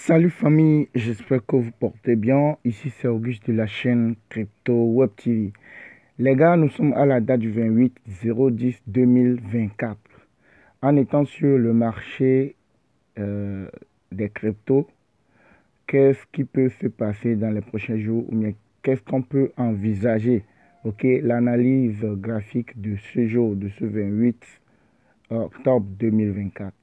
Salut famille, j'espère que vous portez bien. Ici c'est Auguste de la chaîne Crypto Web TV. Les gars, nous sommes à la date du 28/10/2024. En étant sur le marché des cryptos, qu'est-ce qui peut se passer dans les prochains jours ou bien qu'est-ce qu'on peut envisager? Ok, l'analyse graphique de ce jour, de ce 28 octobre 2024.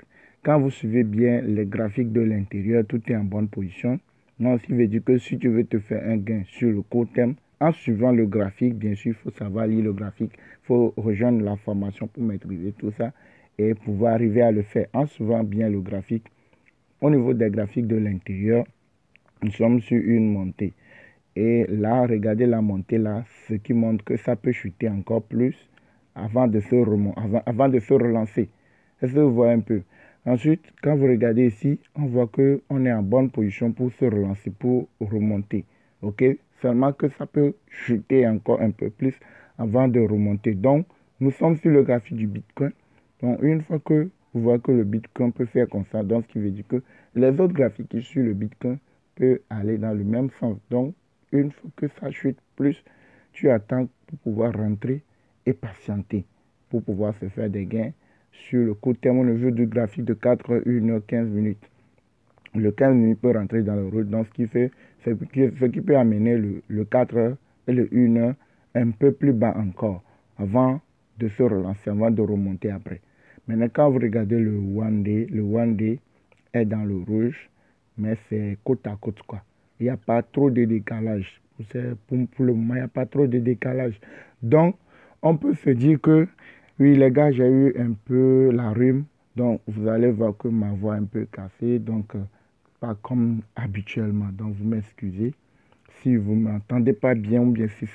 Quand vous suivez bien les graphiques de l'intérieur, tout est en bonne position. Donc, ce qui veut dire que si tu veux te faire un gain sur le court terme, en suivant le graphique, bien sûr, il faut savoir lire le graphique, il faut rejoindre la formation pour maîtriser tout ça et pouvoir arriver à le faire en suivant bien le graphique. Au niveau des graphiques de l'intérieur, nous sommes sur une montée. Et là, regardez la montée là, ce qui montre que ça peut chuter encore plus avant de se relancer. Est-ce que vous voyez un peu? Ensuite, quand vous regardez ici, on voit qu'on est en bonne position pour se relancer, pour remonter. Ok? Seulement que ça peut chuter encore un peu plus avant de remonter. Donc, nous sommes sur le graphique du Bitcoin. Donc, une fois que vous voyez que le Bitcoin peut faire comme ça, donc ce qui veut dire que les autres graphiques sur le Bitcoin peuvent aller dans le même sens. Donc, une fois que ça chute plus, tu attends pour pouvoir rentrer et patienter pour pouvoir se faire des gains sur le court terme au niveau du graphique de 4 heures, 1 heure, 15 minutes. Le 15 minutes peut rentrer dans le rouge, donc ce qui peut amener le 4 heures et le 1 heure un peu plus bas encore avant de se relancer, avant de remonter après. Maintenant, quand vous regardez le One Day est dans le rouge, mais c'est côte à côte quoi. Il n'y a pas trop de décalage. Pour le moment, il n'y a pas trop de décalage. Donc, on peut se dire que, oui, les gars, j'ai eu un peu la rhume. Donc, vous allez voir que ma voix est un peu cassée. Donc, pas comme habituellement. Donc, vous m'excusez si vous ne m'entendez pas bien ou bien si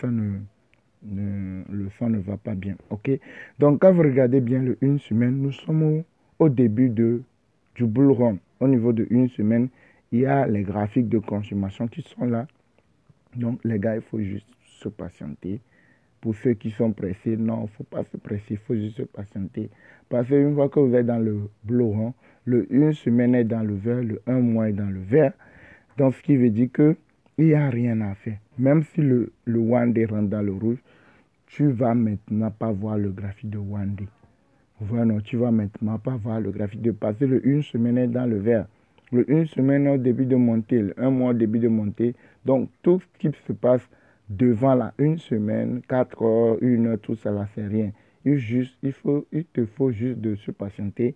le son ne va pas bien. OK? Donc, quand vous regardez bien le une semaine, nous sommes au début du bull run. Au niveau de une semaine, il y a les graphiques de consommation qui sont là. Donc, les gars, il faut juste se patienter. Pour ceux qui sont pressés, non, il ne faut pas se presser, il faut juste se patienter. Parce qu'une fois que vous êtes dans le bull run, le une semaine est dans le vert, le un mois est dans le vert. Donc, ce qui veut dire qu'il n'y a rien à faire. Même si le One Day rentre dans le rouge, tu vas maintenant pas voir le graphique de One Day. Voilà, tu vas maintenant pas voir le graphique de passer. Le une semaine est dans le vert. Le une semaine au début de monter, le un mois au début de monter. Donc, tout ce qui se passe devant la une semaine, 4 heures, 1 heure, tout ça là, c'est rien. Il te faut juste de se patienter,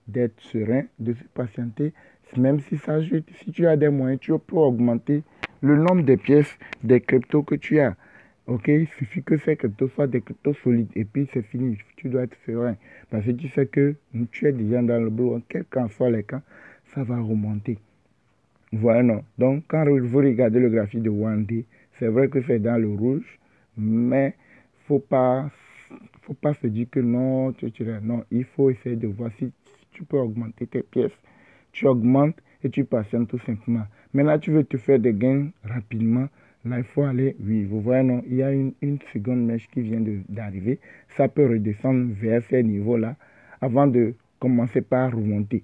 d'être serein, de se patienter. Même si ça chute, si tu as des moyens, tu peux augmenter le nombre de pièces des cryptos que tu as. Ok, il suffit que ces cryptos soient des cryptos solides et puis c'est fini. Tu dois être serein parce que tu sais que tu es déjà dans le boulot. Quel qu'en soit les cas, ça va remonter. Voilà, non. Donc, quand vous regardez le graphique de One Day, c'est vrai que c'est dans le rouge, mais faut pas se dire que non, non, il faut essayer de voir si tu peux augmenter tes pièces. Tu augmentes et tu patientes tout simplement. Maintenant, tu veux te faire des gains rapidement. Là, il faut aller, oui, vous voyez, non, il y a une seconde mèche qui vient d'arriver. Ça peut redescendre vers ces niveaux-là avant de commencer par remonter.